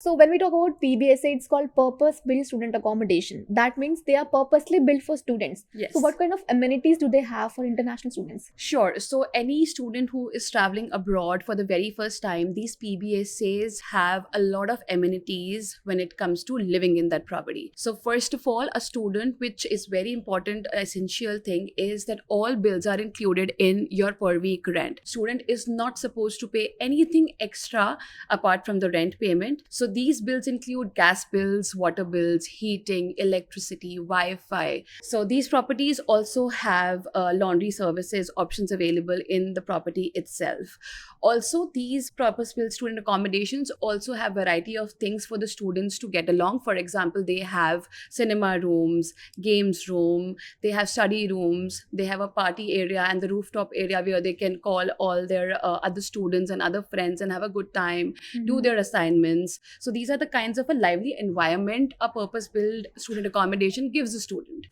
So when we talk about PBSA, it's called Purpose-Built Student Accommodation. That means they are purposely built for students. Yes. So what kind of amenities do they have for international students? Sure. So, any student who is traveling abroad for the very first time, these PBSAs have a lot of amenities when it comes to living in that property. So, first of all, a student, which is very important, essential thing is that all bills are included in your per week rent. Student is not supposed to pay anything extra apart from the rent payment. So, these bills include gas bills, water bills, heating, electricity, Wi-Fi. So, these properties also have laundry services options available in the property itself. Also, these purpose-built student accommodations also have variety of things for the students to get along. For example, they have cinema rooms, games room, they have study rooms, they have a party area and the rooftop area where they can call all their other students and other friends and have a good time, do their assignments. So these are the kinds of a lively environment a purpose-built student accommodation gives a student.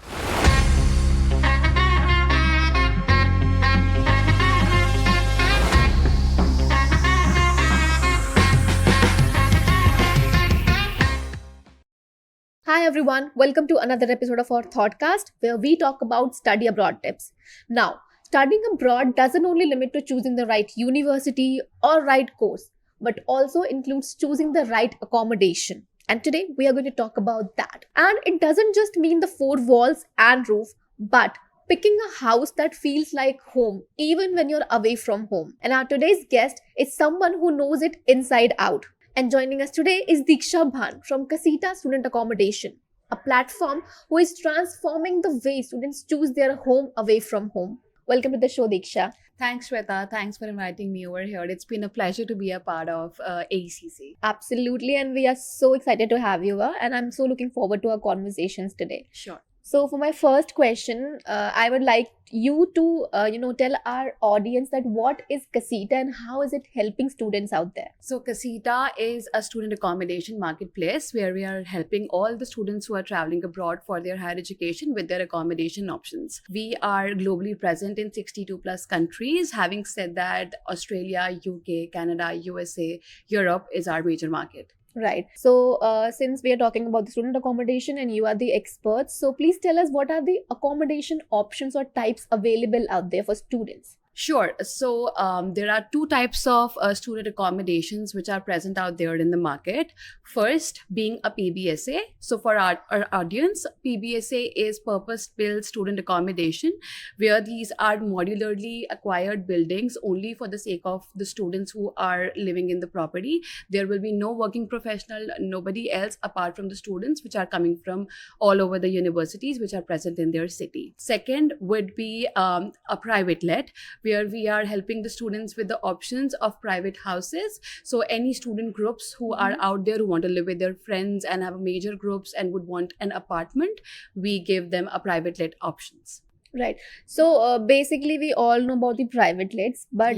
Hi everyone, welcome to another episode of our Thoughtcast where we talk about study abroad tips. Now, studying abroad doesn't only limit to choosing the right university or right course, but also includes choosing the right accommodation. And today we are going to talk about that. And it doesn't just mean the four walls and roof, but picking a house that feels like home even when you're away from home. And our today's guest is someone who knows it inside out. And joining us today is Diksha Bhan from Casita Student Accommodation, a platform who is transforming the way students choose their home away from home. Welcome to the show, Diksha. Thanks, Shweta. Thanks for inviting me over here. It's been a pleasure to be a part of AECC. Absolutely, and we are so excited to have you here, and I'm so looking forward to our conversations today. Sure. So for my first question, I would like you to, tell our audience that what is Casita and how is it helping students out there? So Casita is a student accommodation marketplace where we are helping all the students who are traveling abroad for their higher education with their accommodation options. We are globally present in 62 plus countries. Having said that, Australia, UK, Canada, USA, Europe is our major market. Right. So, since we are talking about the student accommodation and you are the experts, so please tell us what are the accommodation options or types available out there for students? Sure. So there are two types of student accommodations which are present out there in the market. First, being a PBSA. So for our audience, PBSA is Purpose-Built Student Accommodation, where these are modularly acquired buildings only for the sake of the students who are living in the property. There will be no working professional, nobody else apart from the students which are coming from all over the universities which are present in their city. Second would be a private let, where we are helping the students with the options of private houses. So any student groups who are out there who want to live with their friends and have major groups and would want an apartment, we give them a private let options. Right. So basically, we all know about the private lets, but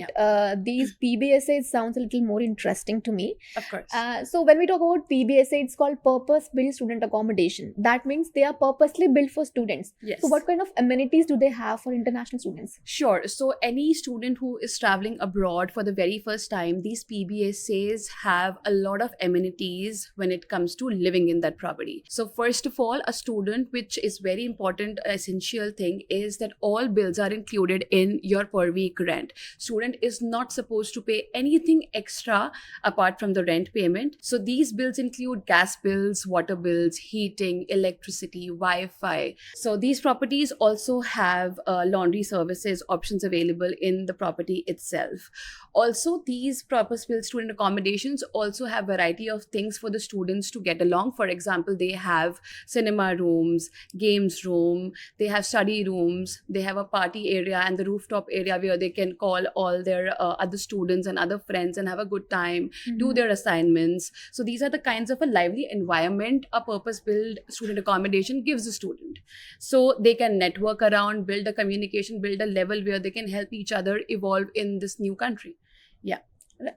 these PBSAs sounds a little more interesting to me. Of course. So when we talk about PBSA, it's called Purpose-Built Student Accommodation. That means they are purposely built for students. Yes. So what kind of amenities do they have for international students? Sure. So any student who is traveling abroad for the very first time, these PBSAs have a lot of amenities when it comes to living in that property. So first of all, a student, which is very important, essential thing is that all bills are included in your per week rent. Student is not supposed to pay anything extra apart from the rent payment. So these bills include gas bills, water bills, heating, electricity, Wi-Fi. So these properties also have laundry services options available in the property itself. Also, these purpose-built student accommodations also have variety of things for the students to get along. For example, they have cinema rooms, games room, they have study rooms, they have a party area and the rooftop area where they can call all their other students and other friends and have a good time, do their assignments. So these are the kinds of a lively environment a purpose-built student accommodation gives a student. So they can network around, build a communication, build a level where they can help each other evolve in this new country. Yeah.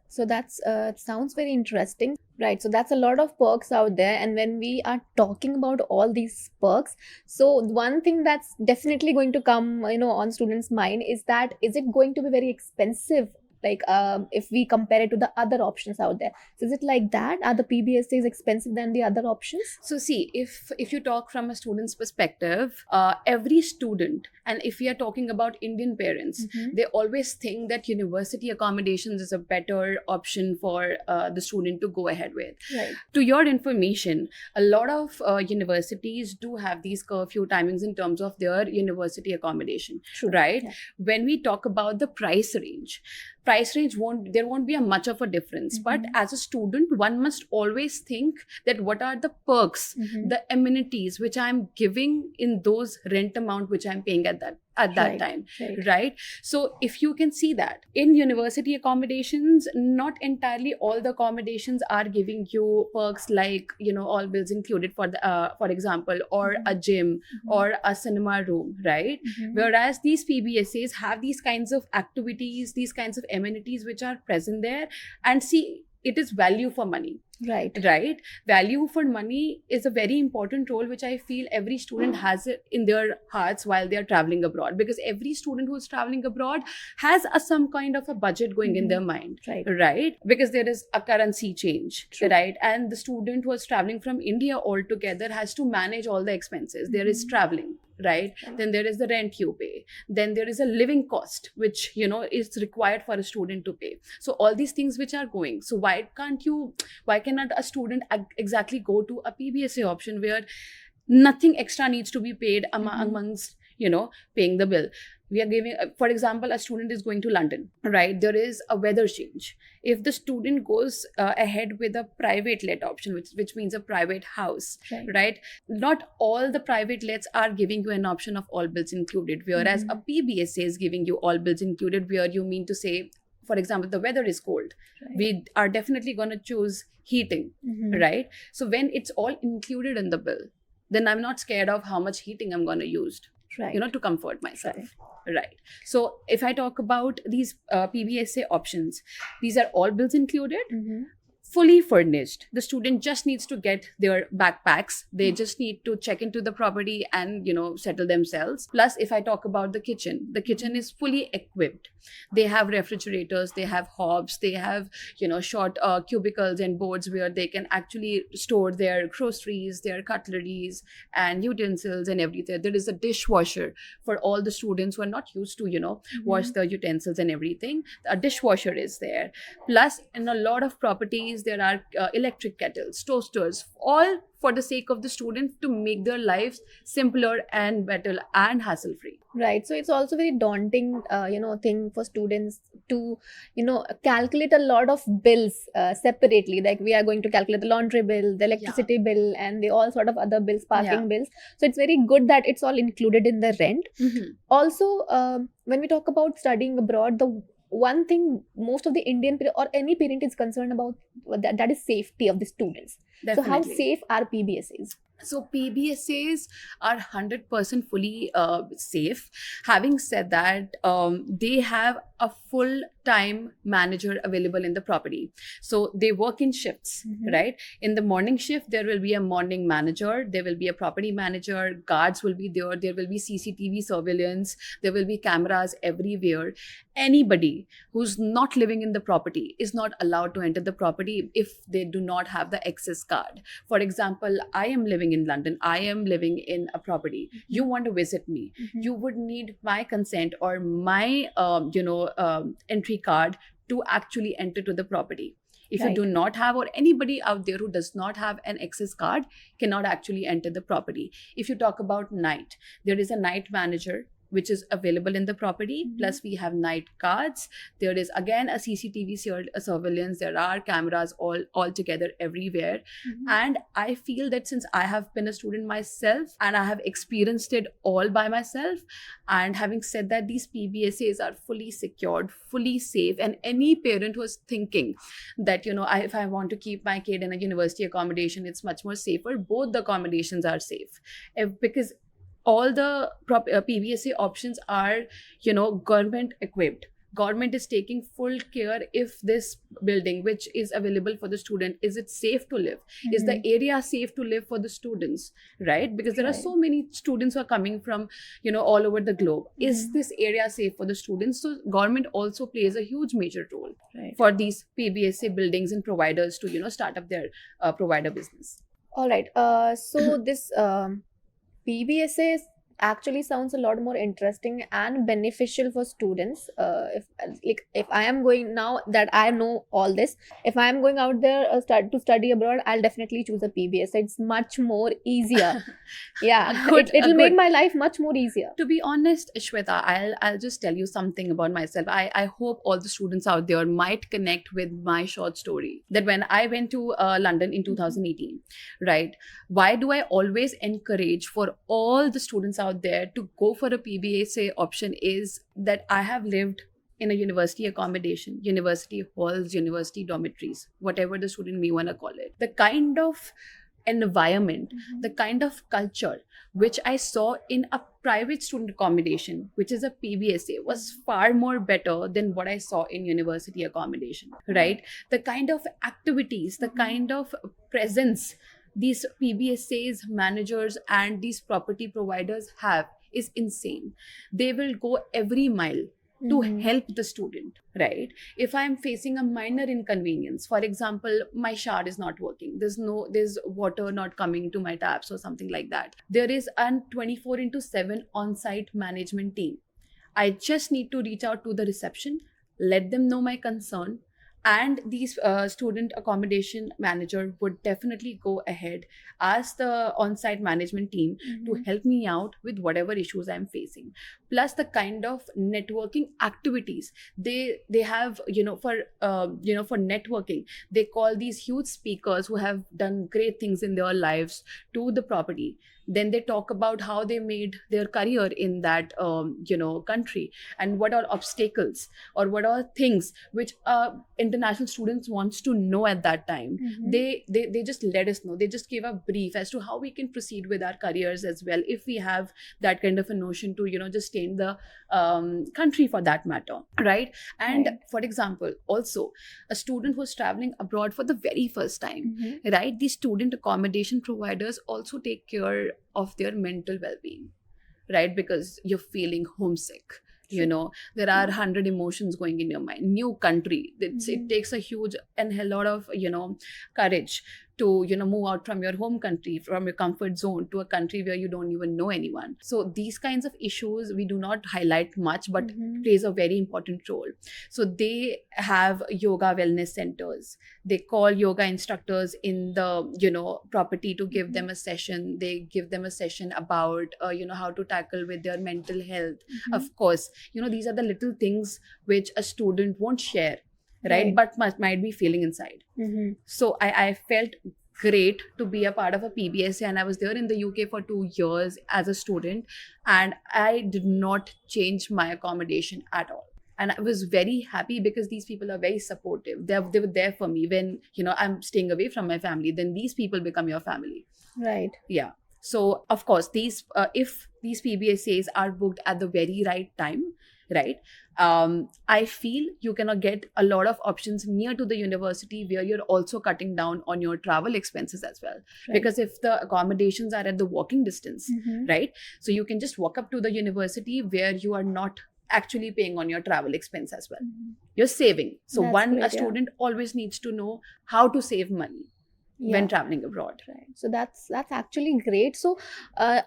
So that's sounds very interesting. Right. So that's a lot of perks out there. And when we are talking about all these perks, so one thing that's definitely going to come, on students' mind is that is it going to be very expensive? Like if we compare it to the other options out there. So is it like that? Are the PBSAs expensive than the other options? So see, if you talk from a student's perspective, every student, and if we are talking about Indian parents, they always think that university accommodations is a better option for the student to go ahead with. Right. To your information, a lot of universities do have these curfew timings in terms of their university accommodation. True. Right? Yeah. When we talk about the price range won't be a much of a difference. But as a student, one must always think that what are the perks, the amenities which I'm giving in those rent amount which I'm paying at that Right, time. right. Right? So if you can see that in university accommodations, not entirely all the accommodations are giving you perks like, all bills included for example, or a gym or a cinema room, right? Whereas these PBSAs have these kinds of activities, these kinds of amenities which are present there, and see, it is value for money. Right. Value for money is a very important role which I feel every student has it in their hearts while they are traveling abroad, because every student who is traveling abroad has some kind of a budget going in their mind. Right, because there is a currency change. True. Right, and the student who is traveling from India altogether has to manage all the expenses. There is traveling, right? Then there is the rent you pay, then there is a living cost which is required for a student to pay. So all these things which are going, so why cannot a student exactly go to a PBSA option where nothing extra needs to be paid amongst paying the bill? We are giving, for example, a student is going to London, right? There is a weather change. If the student goes ahead with a private let option, which means a private house, right? Not all the private lets are giving you an option of all bills included, whereas a PBSA is giving you all bills included, where you mean to say, for example, the weather is cold. We are definitely going to choose heating, right? So when it's all included in the bill, then I'm not scared of how much heating I'm going to use, to comfort myself. Right. So if I talk about these PBSA options, these are all bills included, fully furnished. The student just needs to get their backpacks. They just need to check into the property and, settle themselves. Plus, if I talk about the kitchen is fully equipped. They have refrigerators, they have hobs, they have, short cubicles and boards where they can actually store their groceries, their cutleries and utensils and everything. There is a dishwasher for all the students who are not used to, wash the utensils and everything. A dishwasher is there. Plus, in a lot of properties, there are electric kettles, toasters, all for the sake of the student to make their lives simpler and better and hassle-free. Right. So it's also very daunting, thing for students to, calculate a lot of bills separately. Like we are going to calculate the laundry bill, the electricity bill, and the all sort of other bills, parking bills. So it's very good that it's all included in the rent. Also, when we talk about studying abroad, the one thing most of the Indian or any parent is concerned about, that is safety of the students. Definitely. So how safe are PBSAs? So PBSAs are 100% fully safe. Having said that, they have a full-time manager available in the property. So they work in shifts, right? In the morning shift, there will be a morning manager, there will be a property manager, guards will be there, there will be CCTV surveillance, there will be cameras everywhere. Anybody who's not living in the property is not allowed to enter the property if they do not have the access card. For example, I am living in London, I am living in a property. You want to visit me, you would need my consent or my entry card to actually enter to the property. If you do not have, or anybody out there who does not have an access card cannot actually enter the property. If you talk about night, there is a night manager which is available in the property. Plus we have night guards. There is again a CCTV surveillance. There are cameras all together everywhere. And I feel that since I have been a student myself and I have experienced it all by myself, and having said that, these PBSAs are fully secured, fully safe, and any parent who is thinking that if I want to keep my kid in a university accommodation, it's much more safer. Both the accommodations are safe, because all the PBSA options are, government equipped. government is taking full care if this building which is available for the student, is it safe to live? Is the area safe to live for the students, right? Because there are Right. so many students who are coming from, all over the globe. Is this area safe for the students? So government also plays a huge major role Right. for these PBSA buildings and providers to, start up their provider business. All right. So this PBSA actually sounds a lot more interesting and beneficial for students. If I am going, now that I know all this, if I am going out there to study abroad, I'll definitely choose a PBSA. It's much more easier. Yeah, it'll make my life much more easier. To be honest, Shweta, I'll just tell you something about myself. I hope all the students out there might connect with my short story. That when I went to London in 2018, right? Why do I always encourage for all the students out there to go for a PBSA option is that I have lived in a university accommodation, university halls, university dormitories, whatever the student may want to call it. The kind of environment, the kind of culture which I saw in a private student accommodation, which is a PBSA, was far more better than what I saw in university accommodation, right? The kind of activities, the kind of presence these PBSAs, managers, and these property providers have is insane. They will go every mile to help the student, right? If I'm facing a minor inconvenience, for example, my shower is not working, there's water not coming to my taps or something like that, there is a 24/7 on-site management team. I just need to reach out to the reception, let them know my concern, and these student accommodation manager would definitely go ahead, ask the on-site management team to help me out with whatever issues I'm facing. Plus the kind of networking activities they have, for networking, they call these huge speakers who have done great things in their lives to the property. Then they talk about how they made their career in that country, and what are obstacles or what are things which international students wants to know at that time. They just let us know, they just give a brief as to how we can proceed with our careers as well, if we have that kind of a notion to just stay in the country for that matter, right? And for example, also a student who's traveling abroad for the very first time, right? These student accommodation providers also take care of their mental well-being, right? Because you're feeling homesick, there are 100 emotions going in your mind, new country, it takes a huge and a lot of courage to move out from your home country, from your comfort zone, to a country where you don't even know anyone. So these kinds of issues we do not highlight much, but plays a very important role. So they have yoga wellness centers, they call yoga instructors in the property to give them a session. They give them a session about how to tackle with their mental health. Of course, these are the little things which a student won't share, right? But might be feeling inside. So I felt great to be a part of a PBSA, and I was there in the UK for 2 years as a student, and I did not change my accommodation at all. And I was very happy because these people are very supportive. They were there for me when I'm staying away from my family. Then these people become your family, right? Yeah. So of course, these if these PBSAs are booked at the very right time, right? I feel you cannot get a lot of options near to the university where you're also cutting down on your travel expenses as well. Right. Because if the accommodations are at the walking distance, right? So you can just walk up to the university where you are not actually paying on your travel expense as well. You're saving. So a student always needs to know how to save money when traveling abroad. Right. So that's actually great. So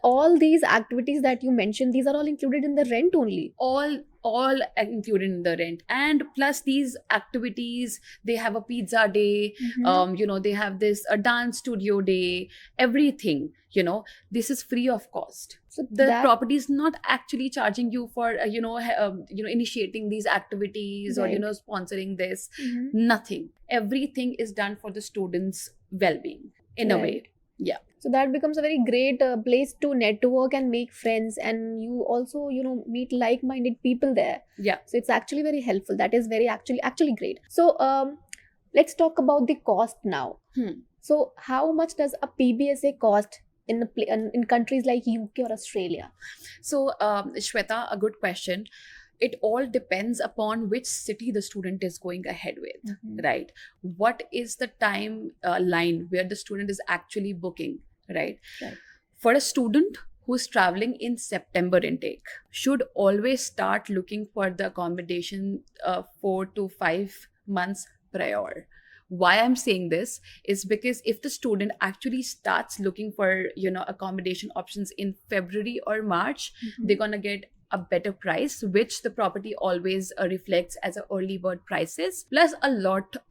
all these activities that you mentioned, these are all included in the rent only? All included in the rent. And plus these activities, they have a pizza day, they have this a dance studio day, everything, this is free of cost. So the property is not actually charging you for initiating these activities, right, or sponsoring this. Nothing. Everything is done for the students' well-being in a way. Yeah. So that becomes a very great place to network and make friends, and you also meet like-minded people there. Yeah. So it's actually very helpful. That is very actually great. So let's talk about the cost now. So how much does a PBSA cost in countries like UK or Australia? So Shweta, a good question. it all depends upon which city the student is going ahead with, Mhm. right? What is the time line where the student is actually booking, right? Right. For a student who's traveling in September intake, should always start looking for the accommodation 4 to 5 months prior. Why I'm saying this is because if the student actually starts looking for, accommodation options in February or March, Mhm. they're gonna get a better price, which the property always reflects as a early bird prices. Plus,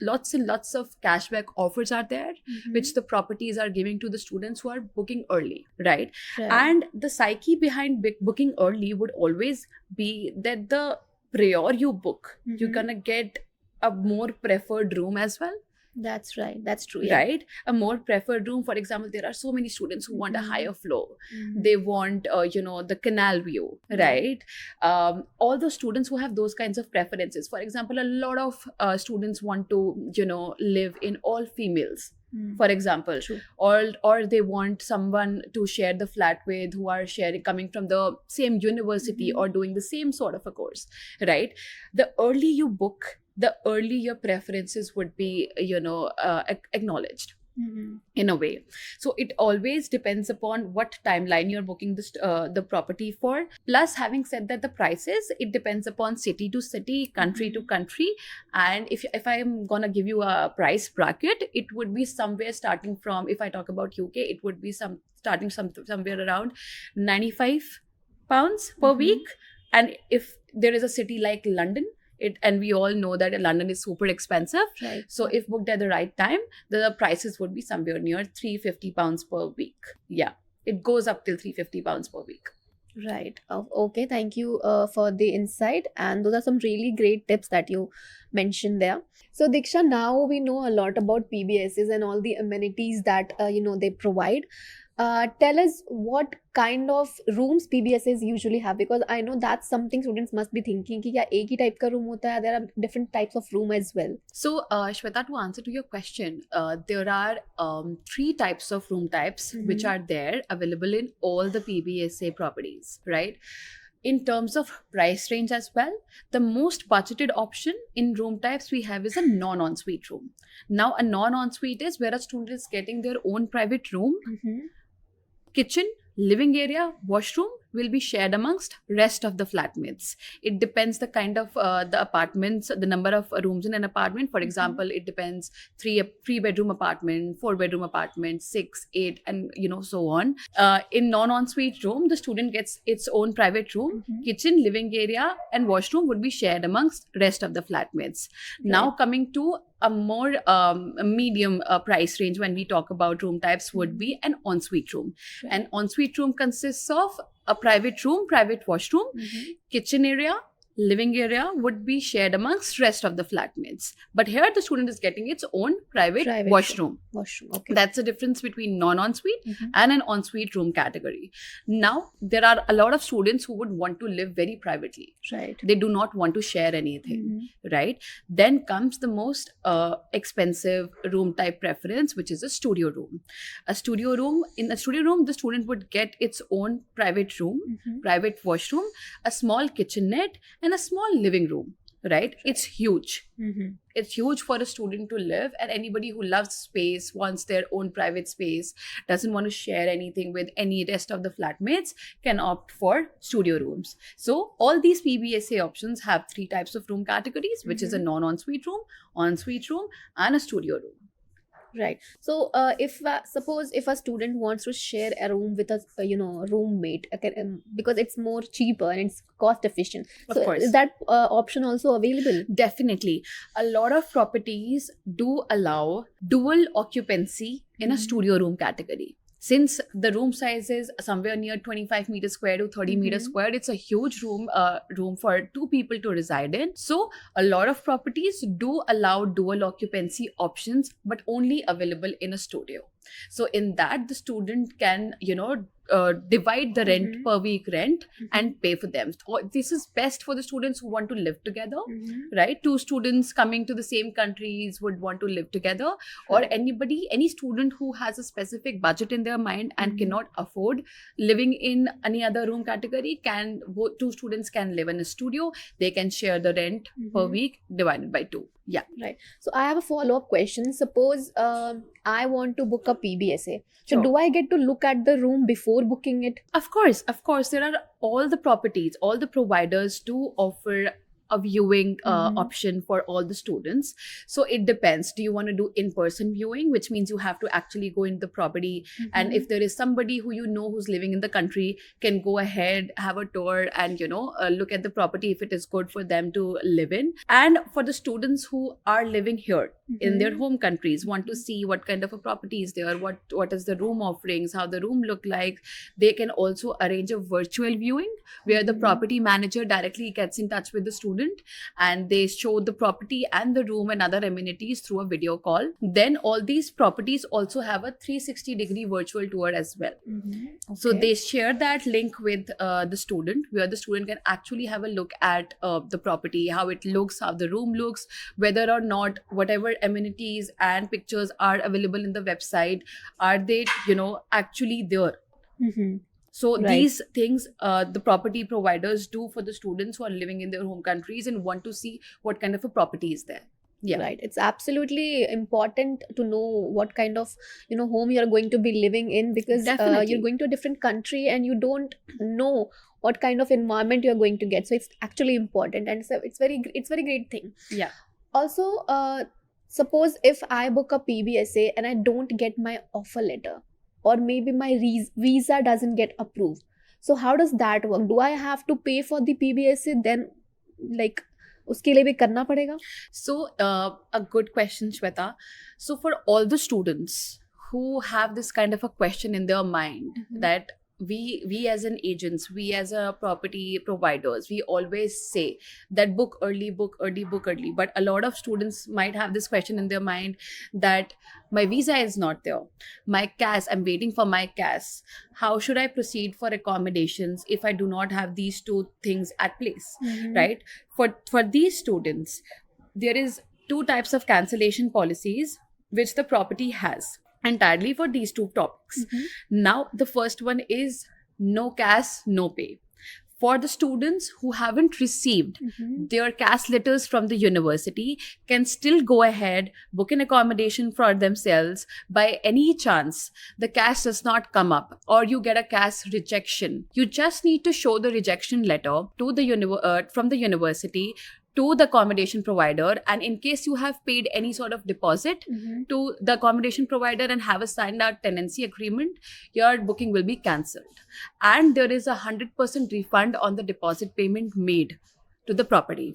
lots and lots of cashback offers are there, Mhm. which the properties are giving to the students who are booking early, right? Right. And the psyche behind booking early would always be that the prior you book, you're Mhm. gonna get a more preferred room as well. That's right. That's true. Yeah. Right, a more preferred room. For example, there are so many students who want a Mhm. higher floor. Mhm. They want the canal view, right? All those students who have those kinds of preferences. For example, a lot of students want to live in all females, Mm. for example. True. Or they want someone to share the flat with, who are sharing, coming from the same university Mhm. or doing the same sort of a course, right? The early you book, the early your preferences would be acknowledged Mhm. in a way. So it always depends upon what timeline you're booking the property for. Plus, having said that, the prices, it depends upon city to city, country to country. And if I'm gonna give you a price bracket, it would be somewhere starting from, if I talk about UK, it would be somewhere around 95 pounds per Mhm. week. And if there is a city like London, and we all know that London is super expensive. Right. So if booked at the right time, the prices would be somewhere near 350 pounds per week. Yeah, it goes up till 350 pounds per week. Right. Okay. Thank you for the insight. And those are some really great tips that you mentioned there. So, Diksha, now we know a lot about PBSs and all the amenities that they provide. Tell us what kind of rooms PBSs usually have, because I know that's something students must be thinking कि क्या एक ही type का room होता है? There are different types of room as well. So, Shweta, to answer to your question, there are 3 types of room types which Mhm. are there available in all the PBSA properties, right? In terms of price range as well, the most budgeted option in room types we have is a non-ensuite room. Now, a non-ensuite is where a student is getting their own private room, Mhm. kitchen, living area, washroom will be shared amongst rest of the flatmates. It depends the kind of the apartments, the number of rooms in an apartment. For example, it depends three bedroom apartment, 4 bedroom apartment, 6, 8, and so on. In non-ensuite room, the student gets its own private room. Mhm. Kitchen, living area, and washroom would be shared amongst rest of the flatmates. Now coming to a more medium price range when we talk about room types would be an ensuite room. Right. An ensuite room consists of a private room, private washroom, Mhm. kitchen area, living area would be shared amongst rest of the flatmates. But here the student is getting its own private Private washroom. Washroom. Okay. That's the difference between non-ensuite Mhm. and an ensuite room category. Now, there are a lot of students who would want to live very privately. Right. They do not want to share anything, Mhm. right? Then comes the most expensive room type preference, which is a studio room. In a studio room, the student would get its own private room, Mhm. private washroom, a small kitchenette, and a small living room, right? It's huge. Mhm. It's huge for a student to live, and anybody who loves space, wants their own private space, doesn't want to share anything with any rest of the flatmates, can opt for studio rooms. So all these PBSA options have 3 types of room categories, which is a non-ensuite room, ensuite room, and a studio room. Right. So, if suppose if a student wants to share a room with a roommate, okay, because it's more cheaper and it's cost efficient. Of So, course. is that option also available? Definitely. A lot of properties do allow dual occupancy in a Mhm. studio room category. Since the room size is somewhere near 25 meters square to 30 meters Mhm. square, it's a huge room for 2 people to reside in. So a lot of properties do allow dual occupancy options, but only available in a studio. So in that, the student can, divide the rent Mhm. per week rent Mhm. and pay for them. This is best for the students who want to live together, Mhm. right? Two students coming to the same countries would want to live together, or Right. any student who has a specific budget in their mind and Mhm. cannot afford living in any other room category, can both two students can live in a studio. They can share the rent per Mhm. week divided by 2. Yeah. Right. So I have a follow-up question. Suppose I want to book a PBSA. So Sure. do I get to look at the room before booking it? Of course, there are all the properties, all the providers do offer a viewing Mhm. option for all the students. So it depends. Do you want to do in-person viewing, which means you have to actually go into the property, and if there is somebody who you know who's living in the country, can go ahead, have a tour, and look at the property if it is good for them to live in. And for the students who are living here in their Mhm. home countries, want to see what kind of a property is there, what is the room offerings, how the room look like, they can also arrange a virtual viewing where the Mhm. property manager directly gets in touch with the student, and they show the property and the room and other amenities through a video call. Then all these properties also have a 360-degree virtual tour as well. Mhm. So Okay. they share that link with the student, where the student can actually have a look at the property, how it looks, how the room looks, whether or not whatever amenities and pictures are available in the website, are they actually there. Mhm. So Right. these things the property providers do for the students who are living in their home countries and want to see what kind of a property is there. Yeah. Right. It's absolutely important to know what kind of home you're going to be living in, because you're Definitely. going to a different country and you don't know what kind of environment you're going to get. So it's actually important, and so it's very great thing. Yeah. Also, suppose if I book a PBSA and I don't get my offer letter, or maybe my visa doesn't get approved. So how does that work? Do I have to pay for the PBSA then? Like, उसके लिए भी करना पड़ेगा? So, a good question, Shweta. So, for all the students who have this kind of a question in their mind, Mhm. that we as an agents, we as a property providers, we always say that book early, book early, book early. But a lot of students might have this question in their mind that my visa is not there, my CAS, I'm waiting for my CAS. How should I proceed for accommodations if I do not have these two things at place, Mhm. right? For these students, there is two types of cancellation policies which the property has entirely for these two topics. Mhm. Now the first one is no CAS, no pay. For the students who haven't received Mhm. their CAS letters from the university, can still go ahead, book an accommodation for themselves. By any chance the CAS does not come up, or you get a CAS rejection, you just need to show the rejection letter to the from the university to the accommodation provider, and in case you have paid any sort of deposit Mhm. to the accommodation provider and have a signed out tenancy agreement, your booking will be cancelled, and there is a 100% refund on the deposit payment made to the property.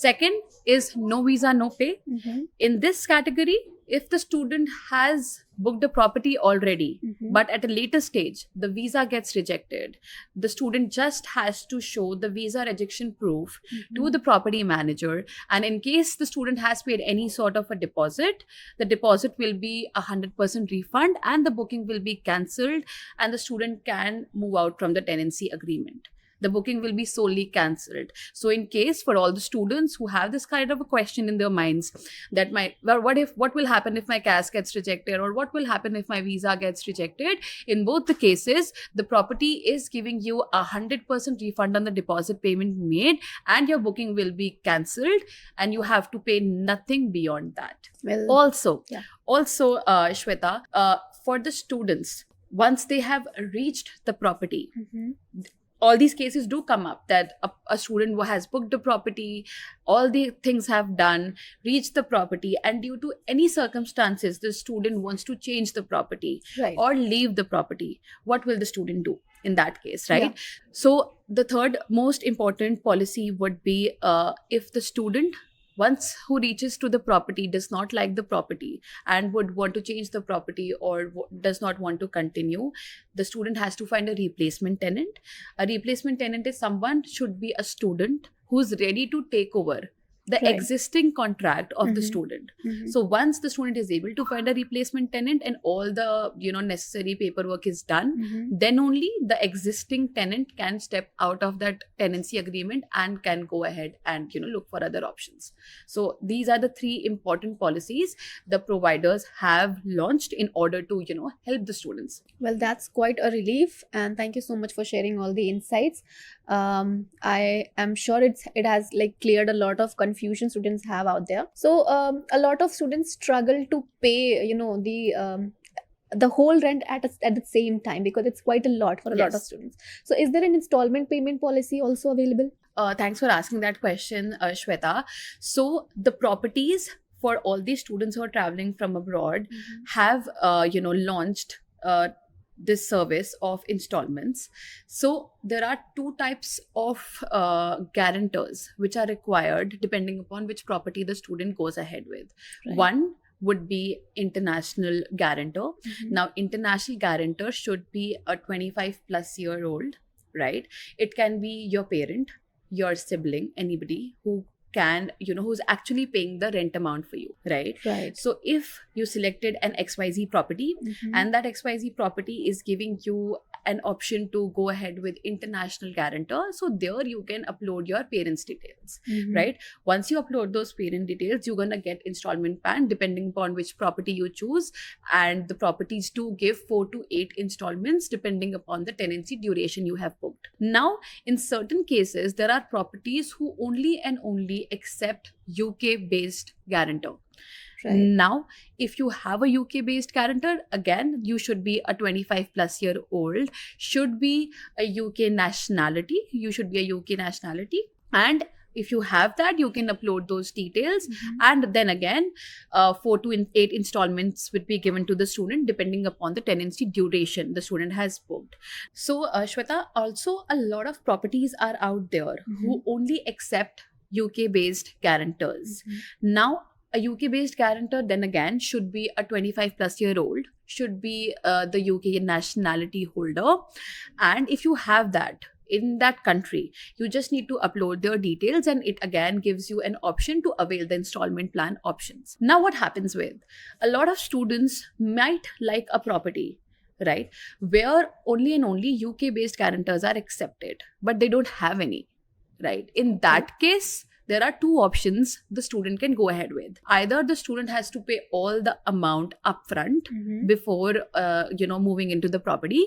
Second is no visa, no pay. Mhm. In this category, if the student has booked a property already, Mhm. but at a later stage the visa gets rejected, the student just has to show the visa rejection proof to the property manager, and in case the student has paid any sort of a deposit, the deposit will be 100% refund and the booking will be cancelled, and the student can move out from the tenancy agreement. The booking will be solely cancelled. So in case for all the students who have this kind of a question in their minds, that what will happen if my CAS gets rejected, or what will happen if my visa gets rejected, in both the cases the property is giving you 100% refund on the deposit payment made, and your booking will be cancelled, and you have to pay nothing beyond that. Well, Also, yeah. Shweta, for the students, once they have reached the property, Mhm. all these cases do come up that a student who has booked the property, all the things have done, reached the property, and due to any circumstances the student wants to change the property Right. or leave the property. What will the student do in that case, right? Yeah. So the third most important policy would be, if the student once who reaches to the property does not like the property and would want to change the property, or does not want to continue, the student has to find a replacement tenant. A replacement tenant is someone, should be a student who's ready to take over the Right. existing contract of the Mhm. student. Mhm. So once the student is able to find a replacement tenant and all the necessary paperwork is done, Mhm. then only the existing tenant can step out of that tenancy agreement and can go ahead and look for other options. So these are the three important policies the providers have launched in order to help the students. Well, that's quite a relief, and thank you so much for sharing all the insights. I am sure it has like cleared a lot of confusion students have out there. So a lot of students struggle to pay, the whole rent at the same time, because it's quite a lot for a lot of Yes. students. So is there an installment payment policy also available? Thanks for asking that question, Shweta. So the properties for all these students who are traveling from abroad have launched this service of installments. So there are two types of guarantors which are required depending upon which property the student goes ahead with. Right. One would be international guarantor. Mhm. Now international guarantor should be a 25 plus year old, right? It can be your parent, your sibling, anybody who can who's actually paying the rent amount for you, right? Right. So if you selected an XYZ property Mhm. and that XYZ property is giving you an option to go ahead with international guarantor, so there you can upload your parents' details, Mhm. right? Once you upload those parent details, you're gonna get installment plan depending upon which property you choose, and the properties do give 4 to 8 installments depending upon the tenancy duration you have booked. Now, in certain cases, there are properties who only and only accept UK based guarantor. Right. Now, if you have a UK based guarantor, again, you should be a 25 plus year old, should be a UK nationality. You should be a UK nationality. And if you have that, you can upload those details. Mhm. And then again, 4 to 8 installments would be given to the student depending upon the tenancy duration the student has booked. So, Shweta, also a lot of properties are out there who only accept UK based guarantors. Mhm. Now, a UK based guarantor then again should be a 25 plus year old, should be the UK nationality holder. And if you have that in that country, you just need to upload their details and it again gives you an option to avail the installment plan options. Now, what happens with a lot of students might like a property, right, where only and only UK based guarantors are accepted, but they don't have any, right? In that case, there are two options the student can go ahead with. Either the student has to pay all the amount upfront Mhm. before moving into the property.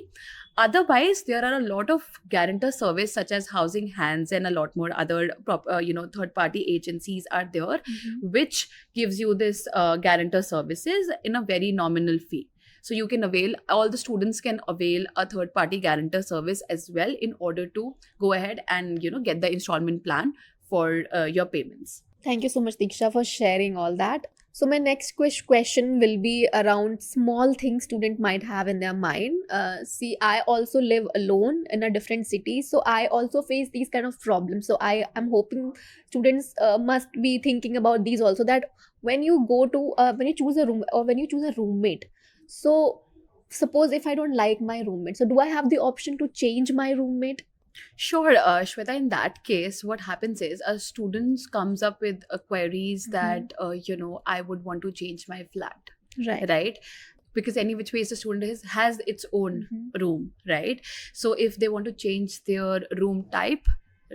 Otherwise, there are a lot of guarantor service such as Housing Hands and a lot more other third party agencies are there, Mhm. which gives you this guarantor services in a very nominal fee. So you can avail, all the students can avail a third party guarantor service as well in order to go ahead and get the installment plan for your payments. Thank you so much, Diksha, for sharing all that. So my next question will be around small things student might have in their mind. See, I also live alone in a different city, so I also face these kind of problems. So I am hoping students must be thinking about these also. That when you go to when you choose a room or when you choose a roommate, so suppose if I don't like my roommate, so do I have the option to change my roommate? Sure, Shweta, in that case, what happens is a student comes up with queries that, I would want to change my flat, Right. right? Because any which ways the student has its own Mhm. room, right? So if they want to change their room type,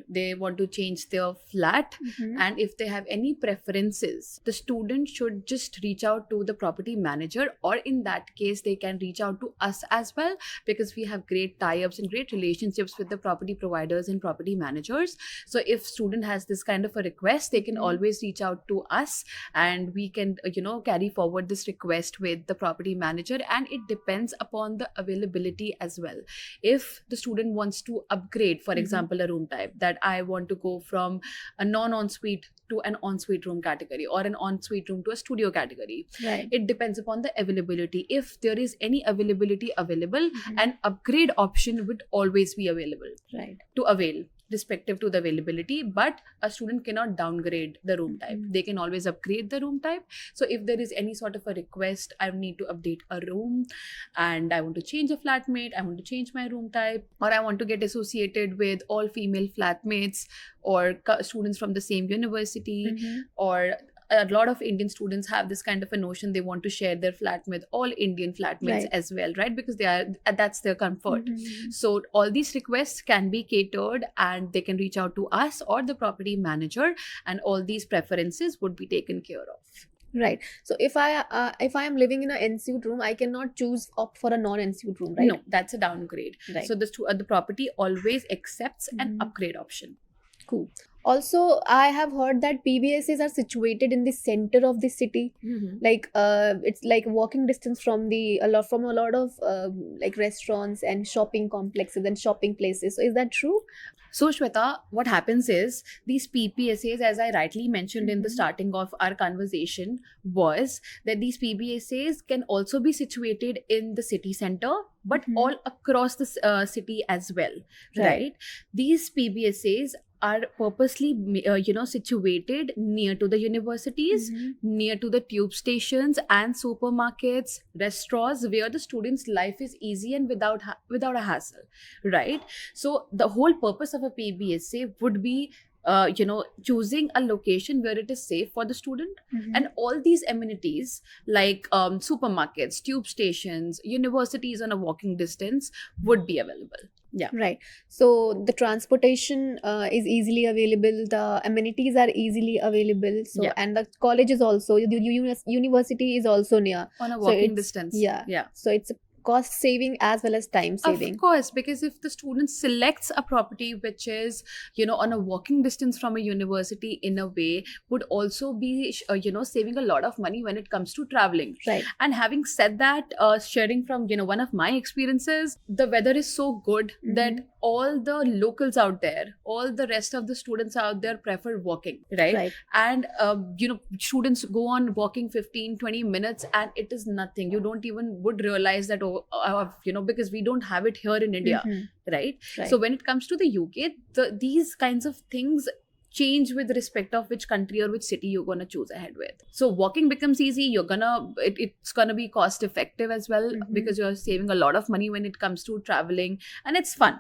they want to change their flat, Mhm. and if they have any preferences, the student should just reach out to the property manager, or in that case they can reach out to us as well, because we have great tie-ups and great relationships with the property providers and property managers. So if student has this kind of a request, they can Mhm. always reach out to us, and we can carry forward this request with the property manager. And it depends upon the availability as well. If the student wants to upgrade, for Mhm. example, a room type, that I want to go from a non-ensuite to an ensuite room category, or an ensuite room to a studio category, Right. it depends upon the availability. If there is any availability available, Mhm. an upgrade option would always be available Right. to avail. respective to the availability, but a student cannot downgrade the room type. They can always upgrade the room type. So if there is any sort of a request, I need to update a room and I want to change a flatmate, I want to change my room type, or I want to get associated with all female flatmates or students from the same university, or a lot of Indian students have this kind of a notion they want to share their flat with all Indian flatmates as well, right? Because that's their comfort. So all these requests can be catered and they can reach out to us or the property manager, and all these preferences would be taken care of. Right. So if I am living in an ensuite room, I cannot opt for a non-ensuite room, right? No, that's a downgrade. Right. So the property always accepts an upgrade option. Cool. Also, I have heard that PBSAs are situated in the center of the city. Like it's like walking distance from a lot of like restaurants and shopping complexes and shopping places. So is that true? So Shweta, what happens is these PBSAs, as I rightly mentioned in the starting of our conversation, was that these PBSAs can also be situated in the city center, but all across the city as well, right? These PBSAs are purposely situated near to the universities, near to the tube stations and supermarkets, restaurants, where the student's life is easy and without a hassle, right? So the whole purpose of a PBSA would be choosing a location where it is safe for the student, and all these amenities like supermarkets, tube stations, universities on a walking distance would be available. Yeah. Right. So the transportation is easily available. The amenities are easily available. So and the college is also, the university is also near. On a walking distance. Yeah. So it's cost saving as well as time saving. Of course, because if the student selects a property which is, on a walking distance from a university, in a way would also be, saving a lot of money when it comes to traveling. Right. And having said that, sharing from, one of my experiences, the weather is so good that all the locals out there, all the rest of the students out there prefer walking, right? And, students go on walking 15-20 minutes and it is nothing. You don't even would realize that, because we don't have it here in India, right? So when it comes to the UK, these kinds of things change with respect of which country or which city you're going to choose ahead with. So walking becomes easy. It's going to be cost effective as well, because you're saving a lot of money when it comes to traveling, and it's fun.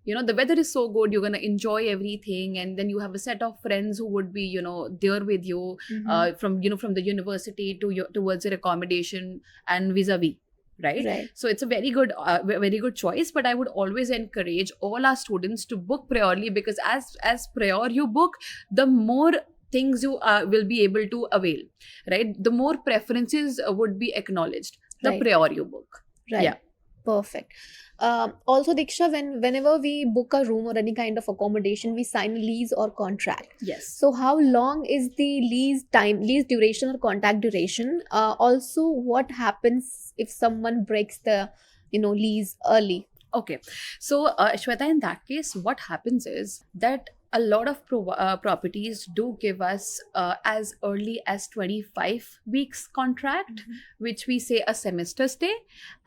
The weather is so good, you're going to enjoy everything, and then you have a set of friends who would be, there with you from the university towards your accommodation and vis-a-vis. Right. So it's a very good choice, but I would always encourage all our students to book priorly, because as prior you book, the more things you will be able to avail, right? The more preferences would be acknowledged the prior you book. Right. Yeah. Perfect. Also, Diksha, whenever we book a room or any kind of accommodation, we sign a lease or contract. Yes. So how long is the lease duration or contract duration? Also, what happens if someone breaks the lease early? Okay. So Shweta, in that case, what happens is that a lot of properties do give us as early as 25 weeks contract, which we say a semester stay,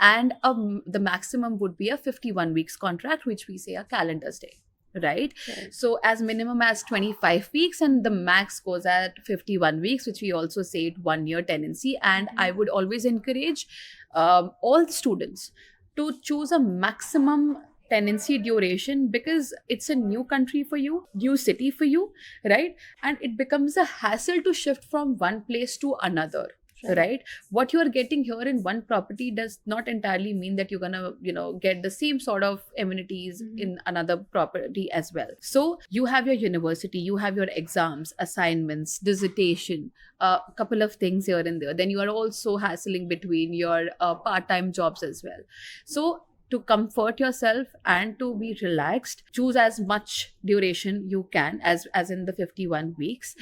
and the maximum would be a 51 weeks contract, which we say a calendar stay. Right? So as minimum as 25 weeks and the max goes at 51 weeks, which we also say 1 year tenancy. And I would always encourage all the students to choose a maximum tenancy duration, because it's a new country for you, new city for you, right? And it becomes a hassle to shift from one place to another. Right? What you are getting here in one property does not entirely mean that you're gonna, get the same sort of amenities in another property as well. So you have your university, you have your exams, assignments, dissertation, a couple of things here and there. Then you are also hassling between your part-time jobs as well. So to comfort yourself and to be relaxed, choose as much duration you can as in the 51 weeks.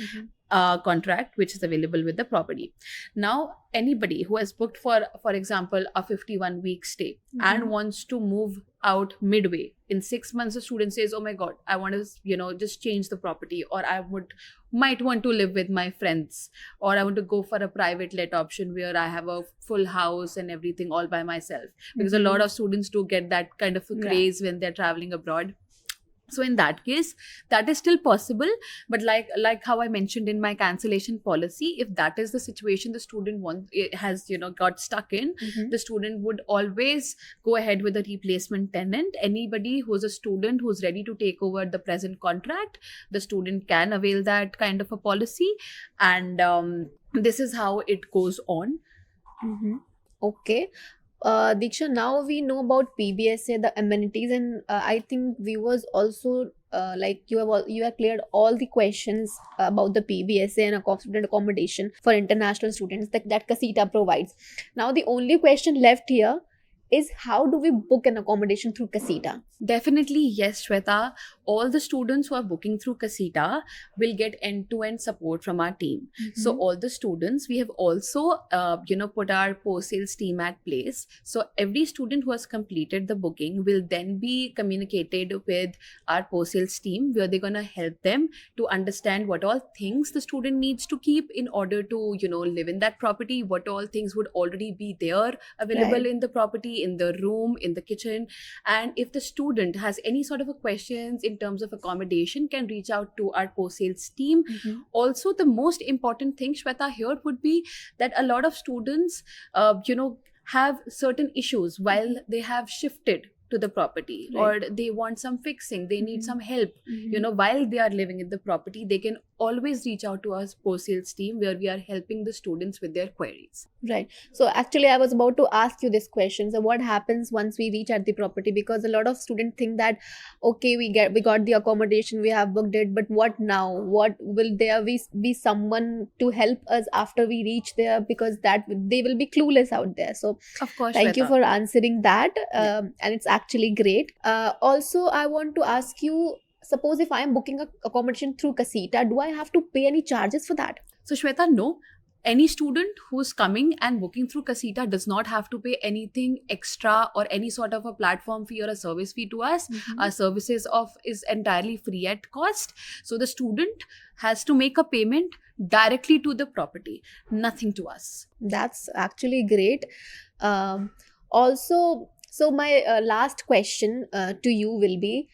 Contract which is available with the property. Now anybody who has booked for example a 51 week stay and wants to move out midway in 6 months, the student says, oh my god, I want to just change the property, or I might want to live with my friends, or I want to go for a private let option where I have a full house and everything all by myself, because a lot of students do get that kind of a craze when they're traveling abroad. So in that case, that is still possible. But like how I mentioned in my cancellation policy, if that is the situation the student has got stuck in, Mhm. the student would always go ahead with a replacement tenant. Anybody who's a student who's ready to take over the present contract, the student can avail that kind of a policy. And this is how it goes on. Mhm. Okay. Diksha, now we know about PBSA, the amenities, and I think viewers also like you have cleared all the questions about the PBSA and student accommodation for international students that Casita provides. Now the only question left here is, how do we book an accommodation through Casita? Definitely, yes, Shweta. All the students who are booking through Casita will get end-to-end support from our team. So Mhm. all the students, we have also, put our post-sales team at place. So every student who has completed the booking will then be communicated with our post-sales team, where they're gonna help them to understand what all things the student needs to keep in order to, live in that property. What all things would already be there available Right. in the property, in the room, in the kitchen. And if the student has any sort of a questions in terms of accommodation, can reach out to our post-sales team. Mhm. Also, the most important thing, Shweta, here would be that a lot of students, have certain issues while they have shifted to the property, Right. or they want some fixing, they need Mhm. some help, Mhm. while they are living in the property. They can always reach out to us post-sales team, where we are helping the students with their queries. Right. So actually, I was about to ask you this question. So what happens once we reach at the property? Because a lot of students think that, okay, we got the accommodation, we have booked it, but what now? What will there be someone to help us after we reach there? Because that they will be clueless out there. So Of course, thank you Shweta. for answering that, Yeah. and it's actually great. Also, I want to ask you. Suppose if I am booking a accommodation through Casita, do I have to pay any charges for that? So, Shweta, no. Any student who's coming and booking through Casita does not have to pay anything extra or any sort of a platform fee or a service fee to us. Mhm. Our services of is entirely free at cost. So the student has to make a payment directly to the property, nothing to us. That's actually great. Also, so my last question to you will be: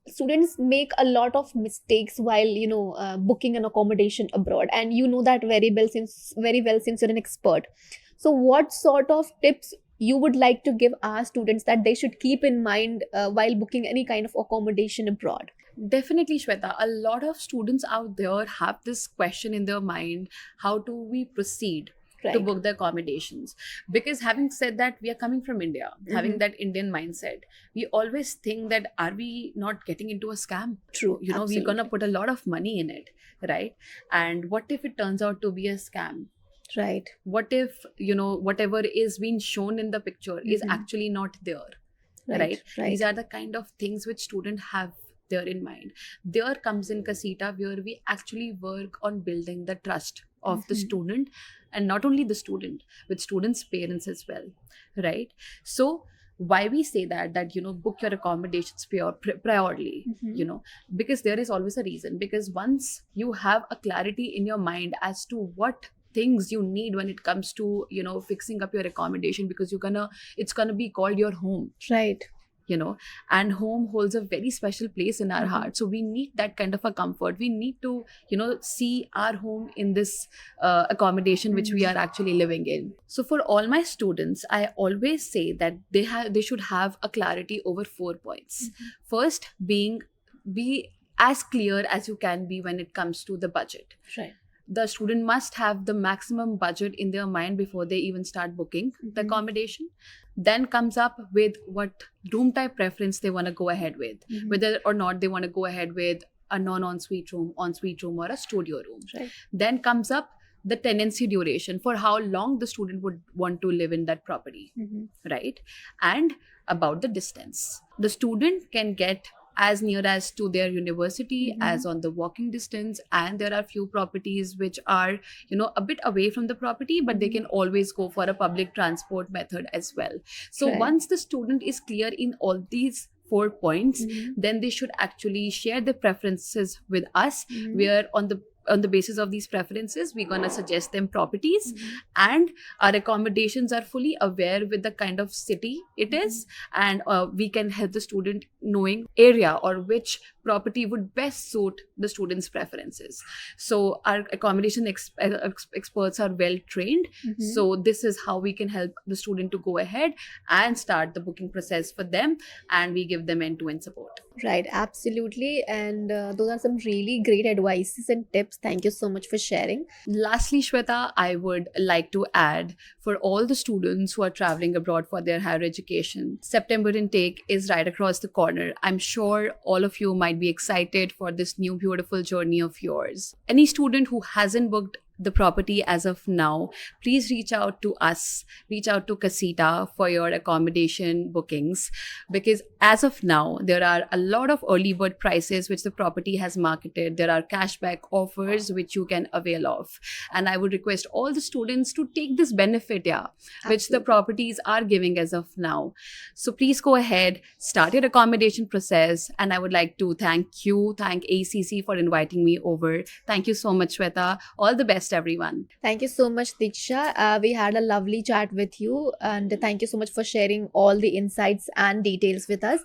students make a lot of mistakes while booking an accommodation abroad, and you know that very well since you're an expert. So, what sort of tips you would like to give our students that they should keep in mind while booking any kind of accommodation abroad? Definitely, Shweta. A lot of students out there have this question in their mind: how do we proceed to Right. book the accommodations? Because having said that, we are coming from India, having Mhm. that Indian mindset, we always think that, are we not getting into a scam? True. We're gonna Absolutely. put a lot of money in it, right? And what if it turns out to be a scam? Right. What if, whatever is being shown in the picture is Mhm. actually not there? Right. Right? Right. These are the kind of things which students have there in mind. There comes in Casita, where we actually work on building the trust of the Mhm. student, and not only the student, with students' parents as well, right? So why we say that book your accommodations priorly, Mhm. because there is always a reason. Because once you have a clarity in your mind as to what things you need when it comes to fixing up your accommodation, because it's gonna be called your home, Right. and home holds a very special place in our Mhm. heart. So we need that kind of a comfort. We need to see our home in this accommodation which we Mhm. are actually living in. So for all my students, I always say that they should have a clarity over 4 points. Mhm. First being, be as clear as you can be when it comes to the budget. Right. The student must have the maximum budget in their mind before they even start booking the Mhm. accommodation. Then comes up with what room type preference they want to go ahead with, Mhm. whether or not they want to go ahead with a non-ensuite room, ensuite room, or a studio room. Right. Then comes up the tenancy duration, for how long the student would want to live in that property, Mhm. right? And about the distance. The student can get as near as to their university Mhm. as on the walking distance, and there are few properties which are a bit away from the property, but they Mhm. can always go for a public transport method as well. So Right. once the student is clear in all these 4 points, Mhm. then they should actually share their preferences with us, Mhm. where on the on the basis of these preferences, we're going to suggest them properties, and our accommodations are fully aware with the kind of city it is, and we can help the student knowing area or which property would best suit the student's preferences. So our accommodation experts are well trained. So this is how we can help the student to go ahead and start the booking process for them, and we give them end-to-end support. Right, absolutely. And those are some really great advices and tips. Thank you so much for sharing. Lastly, Shweta, I would like to add, for all the students who are traveling abroad for their higher education, September intake is right across the corner. I'm sure all of you might be excited for this new beautiful journey of yours. Any student who hasn't booked the property as of now, please reach out to us, reach out to Casita for your accommodation bookings, because as of now, there are a lot of early bird prices which the property has marketed. There are cashback offers which you can avail of. And I would request all the students to take this benefit, which the properties are giving as of now. So please go ahead, start your accommodation process. And I would like to thank AECC for inviting me over. Thank you so much, Shweta. All the best, everyone. Thank you so much, Diksha. We had a lovely chat with you, and thank you so much for sharing all the insights and details with us.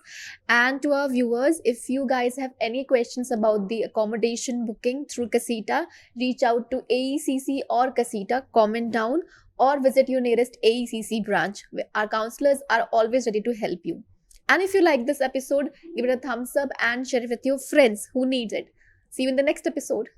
And to our viewers, if you guys have any questions about the accommodation booking through Casita, reach out to AECC or Casita, comment down, or visit your nearest AECC branch. Our counselors are always ready to help you. And if you like this episode, give it a thumbs up and share it with your friends who needs it. See you in the next episode.